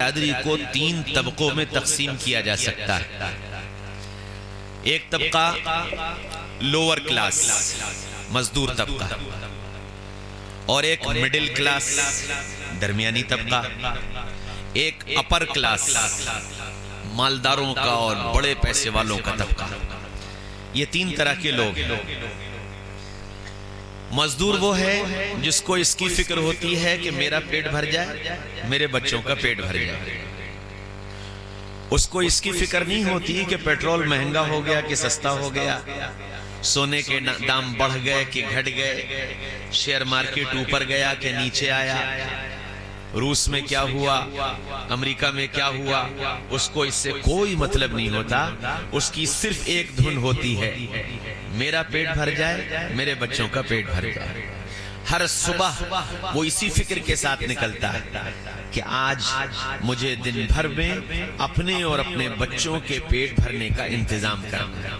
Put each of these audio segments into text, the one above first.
برادری کو 3 طبقوں میں تقسیم کیا جا سکتا ہے۔ ایک طبقہ لوور کلاس، مزدور طبقہ، اور ایک مڈل کلاس، درمیانی طبقہ، ایک اپر کلاس، مالداروں کا اور بڑے پیسے والوں کا طبقہ۔ یہ 3 طرح کے لوگ ہیں۔ مزدور وہ ہے جس کو اس کی فکر ہوتی ہے کہ میرا پیٹ بھر جائے، میرے بچوں کا پیٹ بھر جائے۔ اس کو اس کی فکر نہیں ہوتی کہ پیٹرول مہنگا ہو گیا کہ سستا ہو گیا، سونے کے دام بڑھ گئے کہ گھٹ گئے، شیئر مارکیٹ اوپر گیا کہ نیچے آیا، روس میں کیا ہوا، امریکہ میں کیا ہوا، اس کو اس سے کوئی مطلب نہیں ہوتا۔ اس کی صرف ایک دھن ہوتی ہے، میرا پیٹ بھر جائے، میرے بچوں کا پیٹ بھر جائے۔ ہر صبح وہ اسی فکر کے ساتھ نکلتا ہے کہ آج مجھے دن بھر میں اپنے اور اپنے بچوں کے پیٹ بھرنے کا انتظام کرنا ہے۔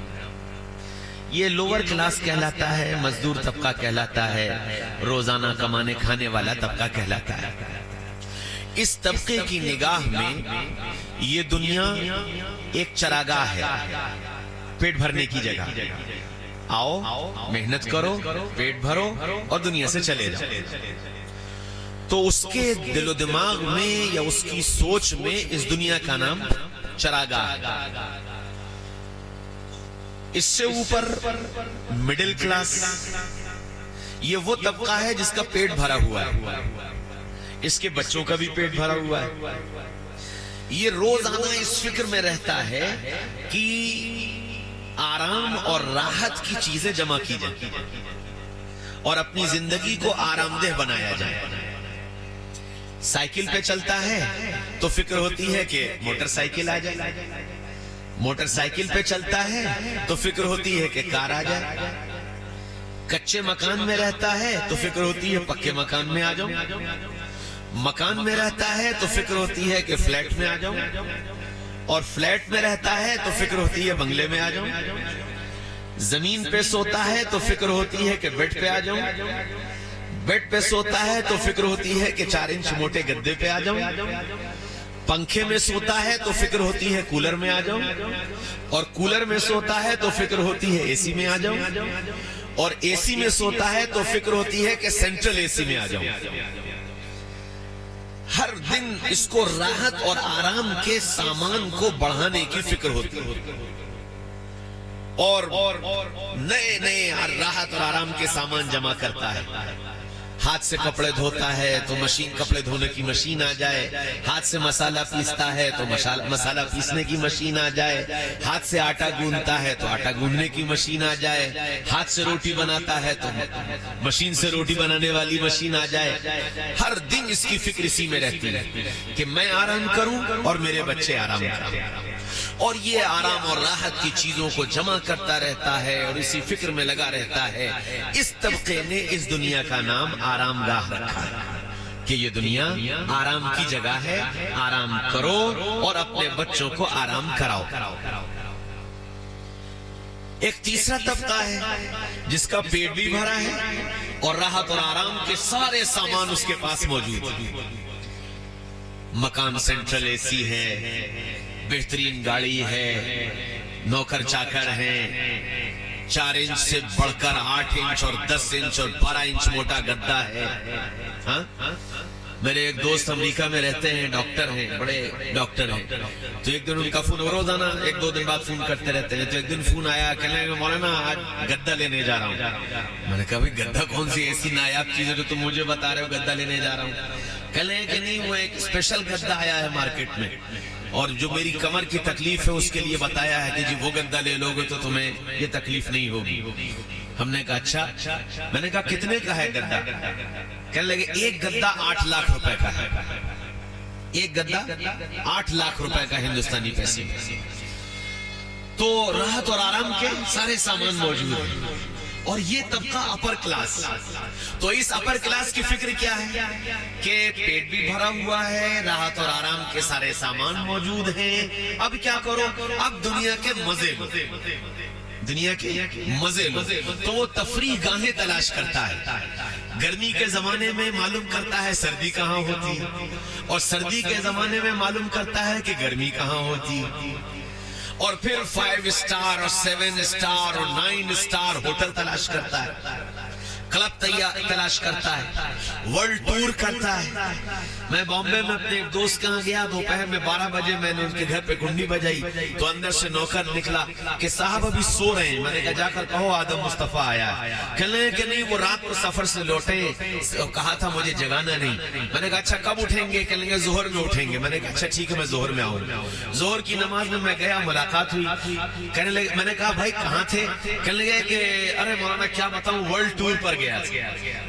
یہ لوور کلاس کہلاتا ہے، مزدور طبقہ کہلاتا ہے، روزانہ کمانے کھانے والا طبقہ کہلاتا ہے۔ اس طبقے کی نگاہ میں یہ دنیا ایک چراگاہ ہے، پیٹ بھرنے کی جگہ۔ آؤ محنت کرو، پیٹ بھرو اور دنیا سے چلے جاؤ۔ تو اس کے دل و دماغ میں یا اس کی سوچ میں اس دنیا کا نام چراگاہ ہے۔ اس سے اوپر مڈل کلاس، یہ وہ طبقہ ہے جس کا پیٹ بھرا ہوا ہے، اس کے بچوں کا بھی پیٹ بھرا ہوا ہے۔ یہ روزانہ اس فکر میں رہتا ہے کہ آرام اور راحت کی چیزیں جمع کی جائیں اور اپنی زندگی کو آرام دہ بنایا جائے۔ سائیکل پہ چلتا ہے تو فکر ہوتی ہے کہ موٹر سائیکل آ جائے، موٹر سائیکل پہ چلتا ہے تو فکر ہوتی ہے کہ کار آ جائے، کچے مکان میں رہتا ہے تو فکر ہوتی ہے پکے مکان میں آ جاؤں، مکان میں رہتا ہے تو فکر ہوتی ہے کہ فلیٹ میں آ جاؤں، اور فلیٹ میں رہتا ہے تو فکر ہوتی ہے بنگلے میں آ جاؤں، زمین پہ سوتا ہے تو فکر ہوتی ہے کہ بیڈ پہ آ جاؤں، بیڈ پہ سوتا ہے تو فکر ہوتی ہے کہ 4 انچ موٹے گدے پہ آ جاؤں، پنکھے میں سوتا ہے تو فکر ہوتی ہے کولر میں آ جاؤں، اور کولر میں سوتا ہے تو فکر ہوتی ہے اے سی میں آ جاؤں، اور اے سی میں سوتا ہے تو فکر ہوتی ہے کہ سینٹرل اے سی میں آ جاؤں۔ ہر دن اس کو راحت اور آرام کے سامان کو بڑھانے کی فکر ہوتی ہے، اور نئے نئے راحت اور آرام کے سامان جمع کرتا ہے۔ ہاتھ سے کپڑے دھوتا ہے تو کپڑے دھونے کی مشین آ جائے، ہاتھ سے مسالہ پیستا ہے تو مسالہ پیسنے کی مشین آ جائے، ہاتھ سے آٹا گوندتا ہے تو آٹا گوندنے کی مشین آ جائے، ہاتھ سے روٹی بناتا ہے تو مشین سے روٹی بنانے والی مشین آ جائے۔ ہر دن اس کی فکر اسی میں رہتی ہے کہ میں آرام کروں اور میرے بچے آرام کریں، اور یہ آرام اور راحت کی چیزوں کو جمع کرتا رہتا ہے اور اسی فکر میں لگا رہتا ہے۔ اس طبقے نے اس دنیا کا نام آرام گاہ رکھا ہے کہ یہ دنیا آرام کی جگہ ہے، آرام کرو اور اپنے بچوں کو آرام کراؤ۔ ایک تیسرا طبقہ ہے جس کا پیٹ بھی بھرا ہے اور راحت اور آرام کے سارے سامان اس کے پاس موجود ہیں۔ مکان سینٹرل اے سی ہے، بہترین گاڑی ہے، نوکر چاکر ہیں، 4 انچ سے بڑھ کر 8 انچ اور 10 انچ اور 12 انچ موٹا گدا ہے۔ ہاں میرے ایک دوست امریکہ میں رہتے ہیں، ڈاکٹر ہیں، بڑے ڈاکٹر ہیں، تو ایک دن ان کا فون، روزانہ 1-2 دن بعد فون کرتے رہتے ہیں، تو ایک دن فون آیا، کہنے لگے مولانا آج گدا لینے جا رہا ہوں۔ میں نے کہا بھئی گدا کون سی ایسی نایاب چیز ہے جو تم مجھے بتا رہے ہو گدا لینے جا رہا ہوں؟ کہنے لگے کہ نہیں، وہ ایک اسپیشل گدا آیا ہے مارکیٹ میں، اور جو میری کمر کی تکلیف ہے اس کے لیے بتایا ہے کہ جی وہ گدا لے لو گے تو تمہیں یہ تکلیف نہیں ہوگی۔ ہم نے کہا اچھا، میں نے کہا کتنے کا ہے گدا؟ کہنے لگے ایک گدا 8 لاکھ روپے کا ہے، ایک گدا 8 لاکھ روپے کا ہندوستانی پیسے۔ تو راحت اور آرام کے سارے سامان موجود ہیں، اور یہ طبقہ اپر کلاس۔ تو اس اپر کلاس کی فکر کیا ہے کہ پیٹ بھی بھرا ہوا ہے، راحت اور آرام کے سارے سامان موجود ہیں، اب کیا کرو، اب دنیا کے مزے لو، دنیا کے مزے لو۔ تو وہ تفریح گاہیں تلاش کرتا ہے، گرمی کے زمانے میں معلوم کرتا ہے سردی کہاں ہوتی، اور سردی کے زمانے میں معلوم کرتا ہے کہ گرمی کہاں ہوتی، اور پھر 5 اسٹار اور 7 اسٹار اور 9 اسٹار ہوٹل تلاش کرتا ہے، کلب تلاش کرتا ہے، ورلڈ ٹور کرتا ہے۔ میں بامبے میں اپنے ایک دوست کہاں گیا، دوپہر میں 12 بجے میں نے ان کے گھر پہ کنڈی بجائی تو اندر سے نوکر نکلا کہ صاحب ابھی سو رہے ہیں۔ میں نے کہا جا کر کہو آدم مصطفیٰ آیا ہے۔ کہنے لگے کہ نہیں وہ رات کو سفر سے لوٹے، کہا تھا مجھے جگانا نہیں۔ میں نے کہا اچھا کب اٹھیں گے؟ کہنے لگے ظہر میں اٹھیں گے۔ میں نے کہا اچھا ٹھیک ہے میں ظہر میں آؤں گا۔ ظہر کی نماز میں گیا، ملاقات ہوئی، کہنے لگے، میں نے کہا بھائی کہاں تھے؟ کہنے لگے کہ ارے مولانا کیا بتاؤں ورلڈ ٹور پر گیا تھا۔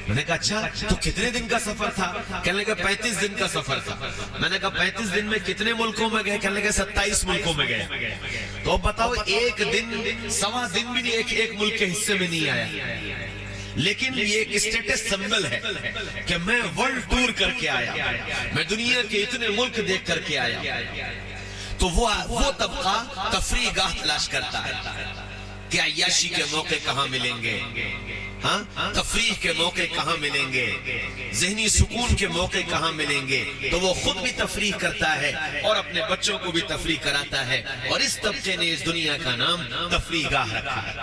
میں نے کہا اچھا تو کتنے دن کا سفر تھا؟ کہنے لگے 35 دن کا سفر تھا۔ میں نے کہا 35 دن میں کتنے ملکوں میں گئے؟ کہنے لگے 27 ملکوں میں گئے۔ تو بتاؤ ایک دن سوا دن بھی نہیں ایک ملک کے حصے میں نہیں آیا، لیکن یہ ایک اسٹیٹس سمبل ہے کہ میں ورلڈ ٹور کر کے آیا، میں دنیا کے اتنے ملک دیکھ کر کے آیا۔ تو وہ طبقہ تفریح گاہ تلاش کرتا ہے کہ عیاشی کے موقع کہاں ملیں گے، ہاں تفریح کے موقع کہاں ملیں گے، ذہنی سکون کے موقع کہاں ملیں گے، تو وہ خود بھی تفریح کرتا ہے اور اپنے بچوں کو بھی تفریح کراتا ہے، اور اس طبقے نے اس دنیا کا نام تفریح گاہ رکھا ہے۔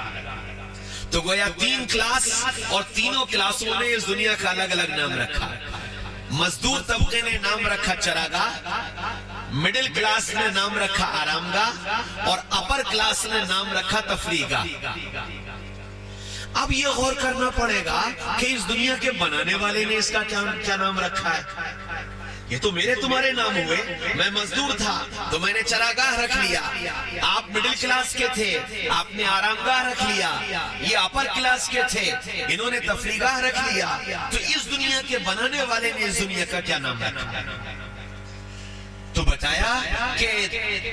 تو گویا 3 کلاس اور تینوں کلاسوں نے اس دنیا کا الگ الگ نام رکھا۔ مزدور طبقے نے نام رکھا چراگاہ، مڈل کلاس نے نام رکھا آرام گاہ، اور اپر کلاس نے نام رکھا تفریح گاہ۔ اب یہ غور کرنا پڑے گا کہ اس دنیا کے بنانے والے نے اس کا کیا نام رکھا ہے۔ یہ تو میرے تمہارے نام ہوئے، میں مزدور تھا تو میں نے چراگاہ رکھ لیا، آپ مڈل کلاس کے تھے آپ نے آرام گاہ رکھ لیا، یہ اپر کلاس کے تھے انہوں نے تفریح گاہ رکھ لیا۔ تو اس دنیا کے بنانے والے نے اس دنیا کا کیا نام رکھا؟ تو بتایا کہ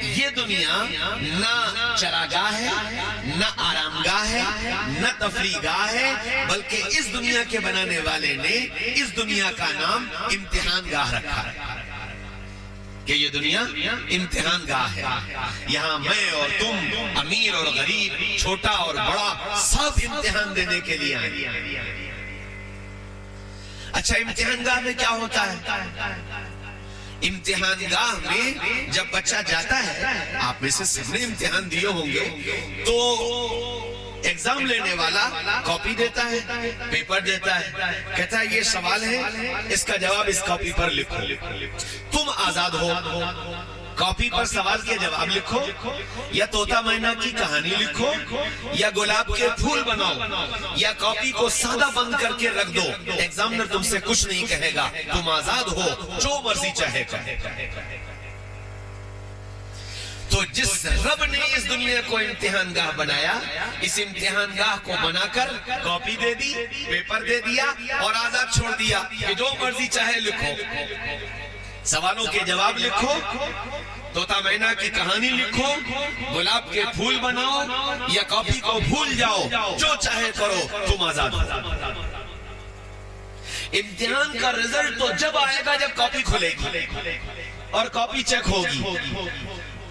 یہ دنیا نہ چراگاہ ہے، نہ آرام گاہ ہے، نہ تفریح گاہ ہے، بلکہ اس دنیا کے بنانے والے نے اس دنیا کا نام امتحان گاہ رکھا ہے کہ یہ دنیا امتحان گاہ ہے۔ یہاں میں اور تم، امیر اور غریب، چھوٹا اور بڑا، سب امتحان دینے کے لیے آئے۔ اچھا امتحان گاہ میں کیا ہوتا ہے؟ امتحان گاہ میں جب بچہ جاتا ہے، آپ میں سے سب نے امتحان دیے ہوں گے، تو ایگزام لینے والا کاپی دیتا ہے، پیپر دیتا ہے، کہتا ہے یہ سوال ہے اس کا جواب اس کاپی پر لکھو۔ تم آزاد ہو، کاپی پر سوال کے جواب لکھو، یا طوطا مینا کی کہانی لکھو، یا گلاب کے پھول بناؤ، یا کاپی کو سادہ بند کر کے رکھ دو، ایگزامنر تم سے کچھ نہیں کہے گا، تم آزاد ہو، جو مرضی چاہے کہے۔ تو جس رب نے اس دنیا کو امتحان گاہ بنایا، اس امتحان گاہ کو بنا کر کاپی دے دی، پیپر دے دیا اور آزاد چھوڑ دیا کہ جو مرضی چاہے لکھو، سوالوں کے جواب لکھو، طوطا مینا کی کہانی لکھو، گلاب کے پھول بناؤ، یا کاپی کو بھول جاؤ، جو چاہے کرو، تم آزاد ہو۔ امتحان کا رزلٹ تو جب آئے گا جب کاپی کھلے گی اور کاپی چیک ہوگی،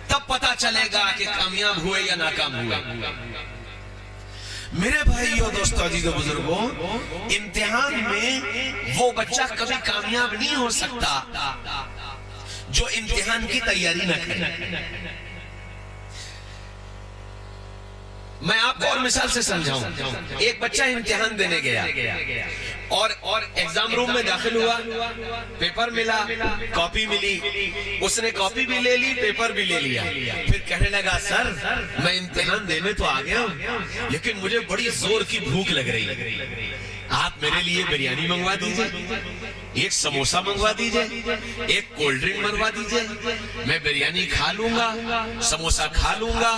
تب پتا چلے گا کہ کامیاب ہوئے یا ناکام ہوئے۔ میرے بھائیو دوستو عزیزو بزرگوں، امتحان میں وہ بچہ کبھی کامیاب نہیں ہو سکتا جو امتحان کی تیاری نہ کرے۔ میں آپ کو اور مثال سے سمجھاؤں۔ ایک بچہ امتحان دینے گیا اور ایگزام روم میں داخل ہوا، پیپر ملا، کاپی ملی، اس نے کاپی بھی لے لی، پیپر بھی لے لیا، پھر کہنے لگا سر میں امتحان دینے تو آ گیا ہوں لیکن مجھے بڑی زور کی بھوک لگ رہی ہے، آپ میرے لیے بریانی منگوا دیجئے، ایک سموسا منگوا دیجئے، ایک کولڈ ڈرنک منگوا دیجئے، میں بریانی کھا لوں گا، سموسا کھا لوں گا،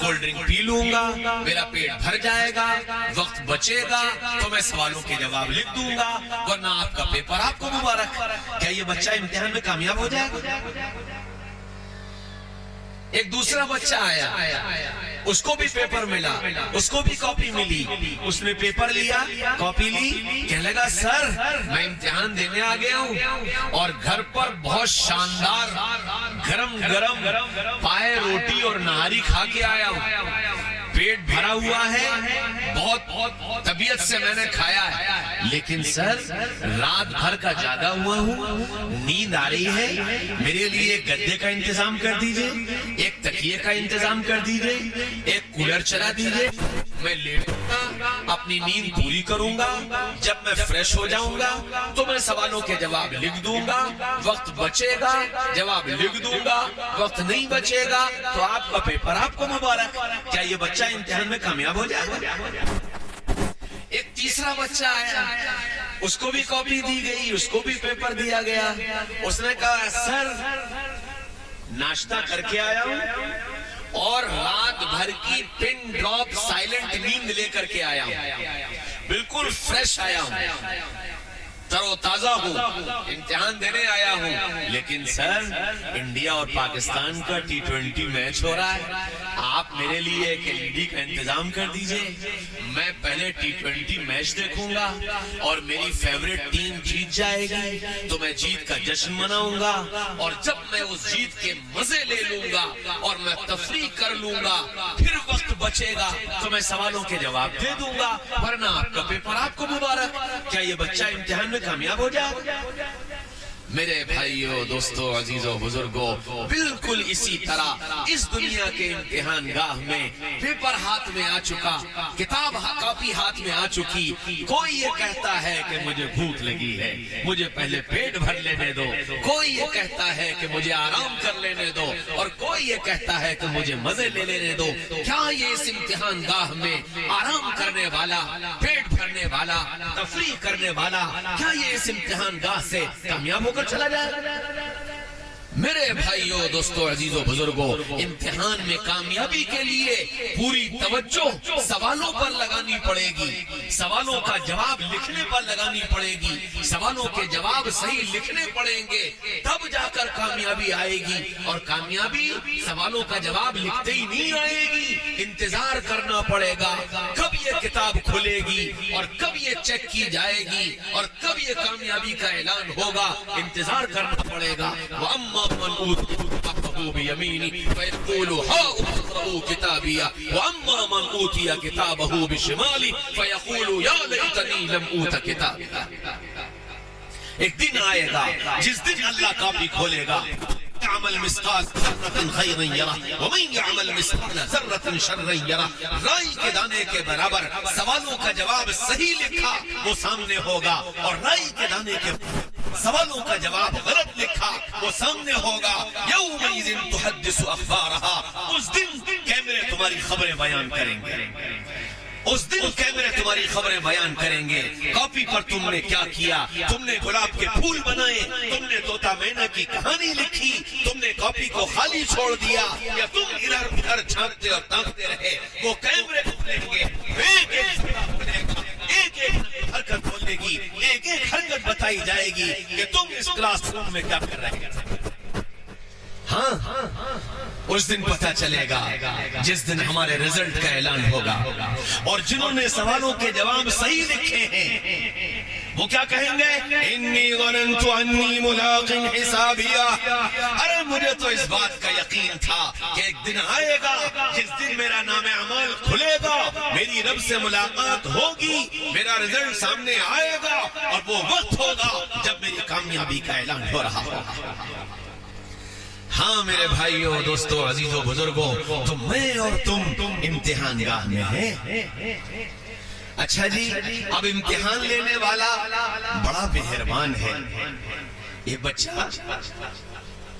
کولڈ ڈرنک پی لوں گا، میرا پیٹ بھر جائے گا، وقت بچے گا تو میں سوالوں کے جواب لکھ دوں گا، ورنہ آپ کا پیپر آپ کو مبارک۔ کیا یہ بچہ امتحان میں کامیاب ہو جائے گا؟ ایک دوسرا بچہ آیا، اس کو بھی پیپر ملا، اس کو بھی کاپی ملی، اس نے پیپر لیا، کاپی لی، کہنے لگا سر میں امتحان دینے آ گیا ہوں اور گھر پر بہت شاندار گرم گرم پائے روٹی اور نہاری کھا کے آیا ہوں، پیٹ بھرا ہوا ہے, بہت طبیعت سے میں نے کھایا ہے, لیکن سر رات بھر کا جاگا ہوا ہوں, نیند آ رہی ہے, میرے لیے ایک گدے کا انتظام کر دیجئے, ایک تکیے کا انتظام کر دیجئے, ایک کولر چلا دیجئے, میں لیٹوں گا, اپنی نیند پوری کروں گا, جب میں فریش ہو جاؤں گا تو میں سوالوں کے جواب لکھ دوں گا, وقت بچے گا جواب لکھ دوں گا, وقت نہیں بچے گا تو آپ کا پیپر آپ کو مبارک. کیا یہ بچہ امتحان میں کامیاب ہو جائے گا؟ ایک تیسرا بچہ آیا, اس کو بھی کاپی دی گئی, اس کو بھی پیپر دیا گیا, اس نے کہا سر ناشتہ کر کے آیا ہوں اور رات بھر کی پن ڈراپ سائلنٹ نیند لے کر کے آیا ہوں, بالکل فریش آیا ہوں, تر و تازہ ہوں, امتحان دینے آیا ہوں. لیکن سر انڈیا اور پاکستان کا T20 میچ ہو رہا ہے, آپ میرے لیے ایک LED کا انتظام کر دیجئے, میں پہلے T20 میچ دیکھوں گا اور میری فیوریٹ ٹیم جیت جائے گی تو میں جیت کا جشن مناؤں گا, اور جب میں اس جیت کے مزے لے لوں گا اور میں تفریح کر لوں گا, پھر وقت بچے گا تو میں سوالوں کے جواب دے دوں گا, ورنہ آپ کا پیپر آپ کو مبارک. کیا یہ بچہ امتحان میں کامیاب ہو جائے؟ میرے بھائیوں, دوستوں, عزیزوں, بزرگوں, بالکل اسی طرح اس دنیا کے امتحان گاہ میں پیپر ہاتھ میں آ چکا, کتاب کاپی ہاتھ میں آ چکی, کوئی یہ کہتا ہے کہ مجھے بھوک لگی ہے, مجھے پہلے پیٹ بھر لینے دو, کوئی یہ کہتا ہے کہ مجھے آرام کر لینے دو, اور کوئی یہ کہتا ہے کہ مجھے مزے لے لینے دو. کیا یہ اس امتحان گاہ میں آرام کرنے والا, پیٹ بھرنے والا, تفریح کرنے والا, کیا یہ اس امتحان گاہ سے کامیاب ہو کر چلا جائے؟ میرے بھائیوں, دوستوں, عزیزوں, بزرگوں, امتحان میں کامیابی کے لیے پوری توجہ سوالوں پر لگانی پڑے گی, سوالوں کا جواب لکھنے پر لگانی پڑے گی, سوالوں کے جواب صحیح لکھنے پڑیں گے, تب جا کر کامیابی آئے گی. اور کامیابی سوالوں کا جواب لکھتے ہی نہیں آئے گی, انتظار کرنا پڑے گا کب یہ کتاب کھلے گی اور کب یہ چیک کی جائے گی اور کب یہ کامیابی کا اعلان ہوگا, انتظار کرنا پڑے گا. وَأَمَّا مَنْ أُوتِيَ كِتَابَهُ بِيَمِينِهِ فَيَقُولُ هَاؤُمُ اقْرَءُوا كِتَابِيَهْ وَأَمَّا مَنْ أُوتِيَ كِتَابَهُ بِشِمَالِهِ فَيَقُولُ يَا لَيْتَنِي لَمْ أُوتَ كِتَابِيَهْ. ایک دن آئے گا جس دن اللہ کاپی کھولے گا, يعمل مثقال ذرة خيرا يره ومن يعمل مثقال ذرة شرا يره. رائی کے دانے کے برابر سوالوں کا جواب صحیح لکھا وہ سامنے ہوگا, اور رائی کے دانے کے سوالوں کا جواب غلط لکھا وہ سامنے ہوگا. یومئذ تحدث اخبارها, اس دن کیمرے تمہاری خبریں بیان کریں گے, اس دن کیمرے تمہاری خبریں بیان کریں گے. کاپی پر تم نے کیا کیا, تم نے گلاب کے پھول بنائے, تم نے طوطا مینا کی کہانی لکھی, تم نے کاپی کو خالی چھوڑ دیا, یا تم ادھر ادھر جھانکتے اور تاکتے رہے. وہ کیمرے کھولیں گے, ایک ایک حرکت بولنے گی, ایک ایک حرکت بتائی جائے گی کہ تم اس کلاس روم میں کیا کر رہے ہیں. ہاں, اس دن پتہ چلے گا جس دن ہمارے رزلٹ کا اعلان ہوگا, اور جنہوں نے سوالوں کے جواب صحیح لکھے ہیں وہ کیا کہیں گے, انی ظننت انی ملاق حسابیہ. ارے مجھے تو اس بات کا یقین تھا کہ ایک دن آئے گا جس دن میرا نام اعمال کھلے گا, میری رب سے ملاقات ہوگی, میرا رزلٹ سامنے آئے گا, اور وہ وقت ہوگا جب میری کامیابی کا اعلان ہو رہا ہوگا. ہاں میرے بھائیوں, دوستوں, عزیزوں, بزرگوں, تو میں اور تم امتحان گاہ میں ہیں. اچھا جی, اب امتحان لینے والا بڑا مہربان ہے. یہ بچہ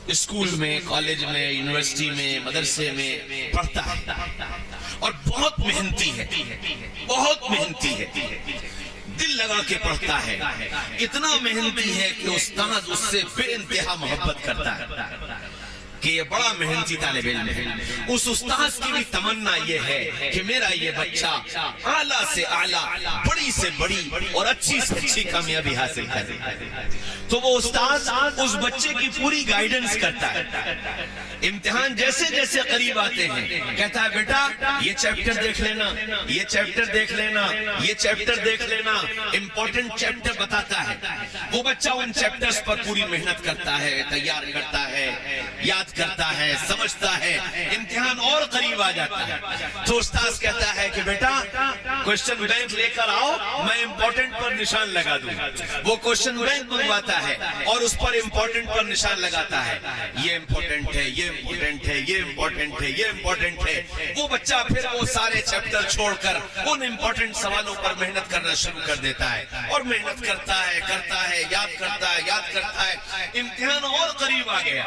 اسکول میں, کالج میں, یونیورسٹی میں, مدرسے میں پڑھتا ہے اور بہت محنتی ہے, بہت محنتی ہے, دل لگا کے پڑھتا ہے, اتنا محنتی ہے کہ استاد اس سے بے انتہا محبت کرتا ہے کہ یہ بڑا محنتی طالب علم ہے. اس استاد کی بھی تمنا یہ ہے کہ میرا یہ بچہ اعلیٰ سے اعلیٰ, بڑی سے بڑی اور اچھی سے اچھی کامیابی حاصل کرے. تو وہ استاد اس بچے کی پوری گائیڈنس کرتا ہے. امتحان جیسے جیسے قریب آتے ہیں کہتا ہے بیٹا یہ چیپٹر دیکھ لینا, یہ چیپٹر دیکھ لینا, یہ چیپٹر دیکھ لینا, امپورٹنٹ چیپٹر بتاتا ہے. وہ بچہ ان چیپٹرز پر پوری محنت کرتا ہے, تیار کرتا ہے, یاد کرتا ہے, سمجھتا ہے, امتحان اور قریب آ جاتا ہے تو استاذ کہتا ہے کہ بیٹا کوشچن بینک لے کر آؤ, میں امپورٹنٹ پر نشان لگا دوں. وہ کوشچن بینک منگواتا ہے اور اس پر امپورٹنٹ پر نشان لگاتا ہے, یہ امپورٹنٹ ہے, یہ امپورٹنٹ ہے, یہ امپورٹنٹ ہے, یہ امپورٹنٹ ہے. وہ بچہ پھر وہ سارے چیپٹر چھوڑ کر ان امپورٹنٹ سوالوں پر محنت کرنا شروع کر دیتا ہے اور محنت کرتا ہے, یاد کرتا ہے. امتحان اور قریب آ گیا,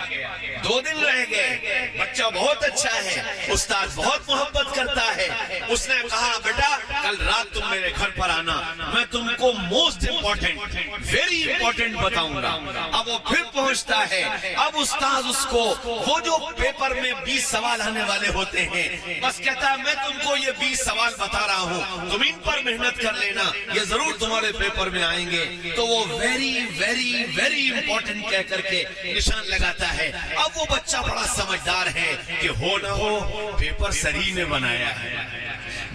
2 دن رہ گئے, بچہ بہت اچھا ہے, استاد بہت محبت کرتا ہے. اس نے کہا بیٹا کل رات تم میرے گھر پر آنا, میں تم کو موسٹ امپورٹنٹ, ویری امپورٹنٹ بتاؤں گا. اب وہ پھر پہنچتا ہے. اب استاد اس کو وہ جو پیپر میں 20 سوال آنے والے ہوتے ہیں بس کہتا ہے میں تم کو یہ 20 سوال بتا رہا ہوں, تم ان پر محنت کر لینا, یہ ضرور تمہارے پیپر میں آئیں گے. تو وہ ویری ویری ویری امپورٹنٹ کہہ کر کے نشان لگاتا ہے. اب وہ بچہ بڑا سمجھدار ہے کہ ہو نہ ہو پیپر سری نے بنایا ہے,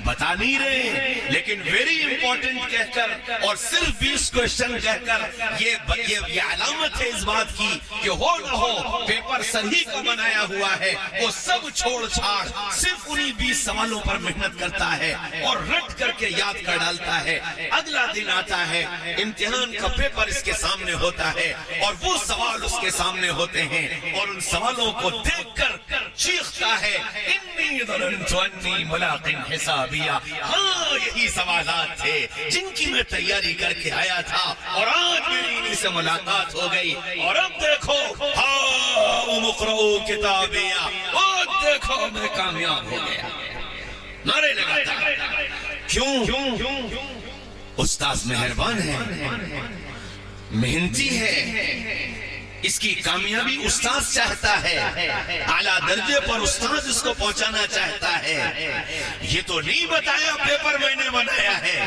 بتا نہیں رہے لیکن ویری امپورٹنٹ کہہ کر اور صرف 20 کوشچن کہہ کر یہ علامت ہے اس بات کی کہ ہو نہ ہو پیپر سری کو بنایا ہوا ہے. وہ سب چھوڑ چھاڑ صرف انہی 20 سوالوں پر محنت کرتا ہے اور رٹ کر کے یاد کر ڈالتا ہے. اگلا دن آتا ہے, امتحان کا پیپر اس کے سامنے ہوتا ہے اور وہ سوال اس کے سامنے ہوتے ہیں اور ان سوالوں کو دیکھ کر چیختا ہے انی ظننت انی ملاق حسابیہ. ہاں یہی سوالات تھے جن کی میں تیاری کر کے آیا تھا اور آج میری انہی سے ملاقات ہو گئی. اور اب دیکھو ہاؤم اقرؤوا کتابیہ, اور دیکھو میں کامیاب ہو گیا. نعرے لگاتا ہے. کیوں؟ استاذ مہربان ہے, محنتی ہے, اس کی کامیابی استاذ چاہتا ہے, اعلیٰ درجے پر استاذ اس کو پہنچانا چاہتا ہے. یہ تو نہیں بتایا پیپر میں نے بنایا ہے,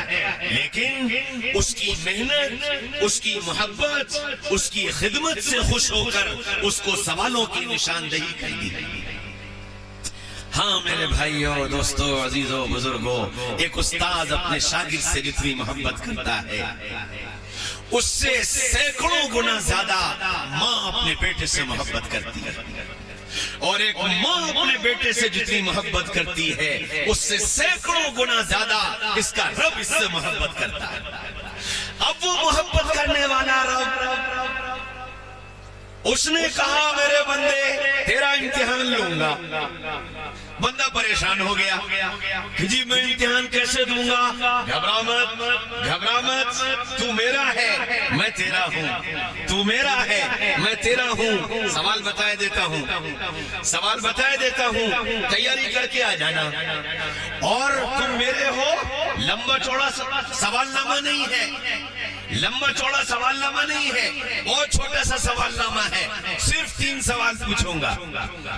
لیکن اس کی محنت, اس کی محبت, اس کی خدمت سے خوش ہو کر اس کو سوالوں کی نشاندہی کر دی. ہاں میرے بھائیو, دوستو, عزیزو, بزرگو, ایک استاذ اپنے شاگرد سے جتنی محبت کرتا ہے اس سے سینکڑوں گنا زیادہ ماں اپنے بیٹے سے محبت کرتی ہے, اور ایک ماں اپنے بیٹے سے جتنی محبت کرتی ہے اس سے سینکڑوں گنا زیادہ اس کا رب اس سے محبت کرتا ہے. اب وہ محبت کرنے والا رب اس نے کہا میرے بندے تیرا امتحان لوں گا. بندہ پریشان ہو گیا کہ جی میں امتحان کیسے دوں گا؟ گھبرا مت, تو میرا ہے میں تیرا ہوں, تو میرا ہے میں تیرا ہوں. سوال بتائے دیتا ہوں, تیاری کر کے آ جانا. اور تم میرے ہو, لمبا چوڑا سوال نامہ نہیں ہے, لمبا چوڑا سوال نامہ نہیں ہے, بہت چھوٹا سا سوال نامہ ہے, صرف 3 سوال پوچھوں گا,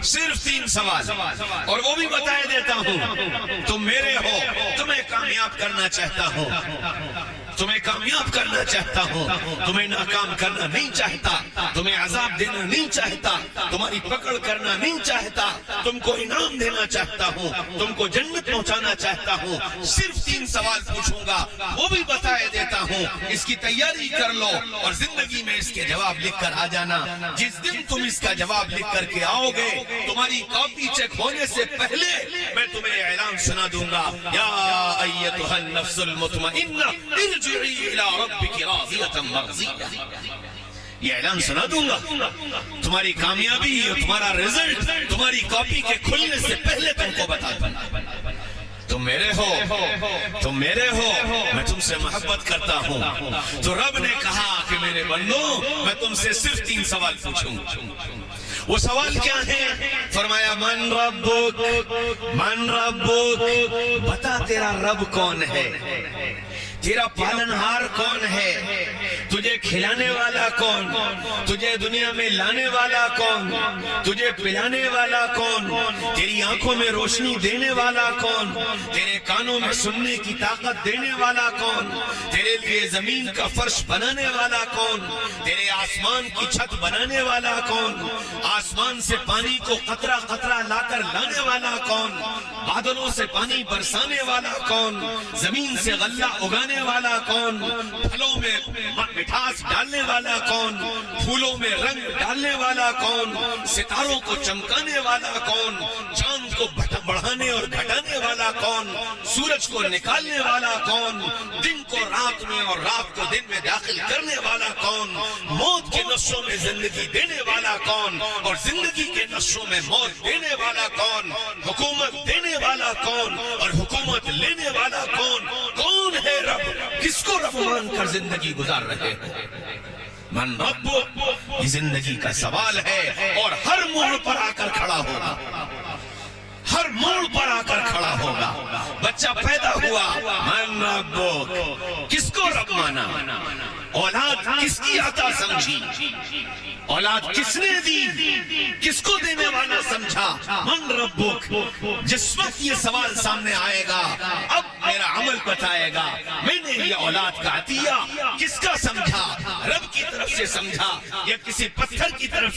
صرف 3 سوال, اور وہ بھی بتائے دیتا ہوں. تم میرے ہو, تمہیں کامیاب کرنا چاہتا ہوں, تمہیں کامیاب کرنا چاہتا ہوں, تمہیں ناکام کرنا نہیں چاہتا, تمہیں عذاب دینا نہیں چاہتا, تمہاری پکڑ کرنا نہیں چاہتا, تم کو انعام دینا چاہتا ہوں, تم کو جنت پہنچانا چاہتا ہوں. صرف 3 سوال پوچھوں گا, وہ بھی بتائے دیتا ہوں. اس کی تیاری کر لو اور زندگی میں اس کے جواب لکھ کر آ جانا. جس دن تم اس کا جواب لکھ کر کے آؤ گے, تمہاری کاپی چیک ہونے سے پہلے میں تمہیں اعلان سنا دوں گا, یا ایتھا النفس المطمئنہ ارجعی الی ربک راضیۃ مرضیہ. یہ اعلان سنا دوں گا, تمہاری کامیابی اور تمہارا رزلٹ تمہاری کاپی کے کھلنے سے پہلے تم کو بتا دوں گا. تم میرے ہو, میں تم سے محبت کرتا ہوں. تو رب نے کہا کہ میرے بندو میں تم سے صرف 3 سوال پوچھوں. وہ سوال کیا ہے؟ فرمایا من ربک, بتا تیرا رب کون ہے, تیرا پالنہار کون ہے, تجھے کھلانے والا کون, تجھے دنیا میں لانے والا کون, تجھے پلانے والا کون, تیری آنکھوں میں روشنی دینے والا کون, تیرے کانوں میں سننے کی طاقت دینے والا کون, تیرے لیے زمین کا فرش بنانے والا کون, تیرے آسمان کی چھت بنانے والا کون, آسمان سے پانی کو قطرہ قطرہ لا کر لانے والا کون, بادلوں سے پانی برسانے والا کون؟ زمین سے غلہ اگانے والا کون؟ پھلوں میں مٹھاس ڈالنے والا کون؟ پھولوں میں رنگ ڈالنے والا کون؟ ستاروں کو چمکانے والا کون؟ چاند کو بڑھانے اور گھٹانے والا کون؟ سورج کو نکالنے والا کون؟ دن کو رات میں اور رات کو دن میں داخل کرنے والا کون؟ موت کے نشوں میں زندگی دینے والا کون؟ اور زندگی کے نشوں میں موت دینے والا کون؟ حکومت دینے والا کون اور حکومت لینے والا کون؟ کون ہے رب؟ کس کو رب مان کر زندگی گزار رہے ہو؟ من رب، یہ زندگی کا سوال ہے اور ہر موڑ پر آ کر کھڑا ہوگا، ہر موڑ پر آ کر کھڑا ہوگا۔ بچہ پیدا ہوا، من رب، کس کو رب مانا؟ اولاد کس کی عطا سمجھی؟ اولاد کس نے دی؟ کس کو دینے والا سمجھا؟ من ربک۔ جس وقت یہ سوال سامنے آئے گا، اب میرا عمل بتائے گا میں نے یہ اولاد کا عطیہ کس کا سمجھا؟ رب کی طرف سے سمجھا یا کسی پتھر کی طرف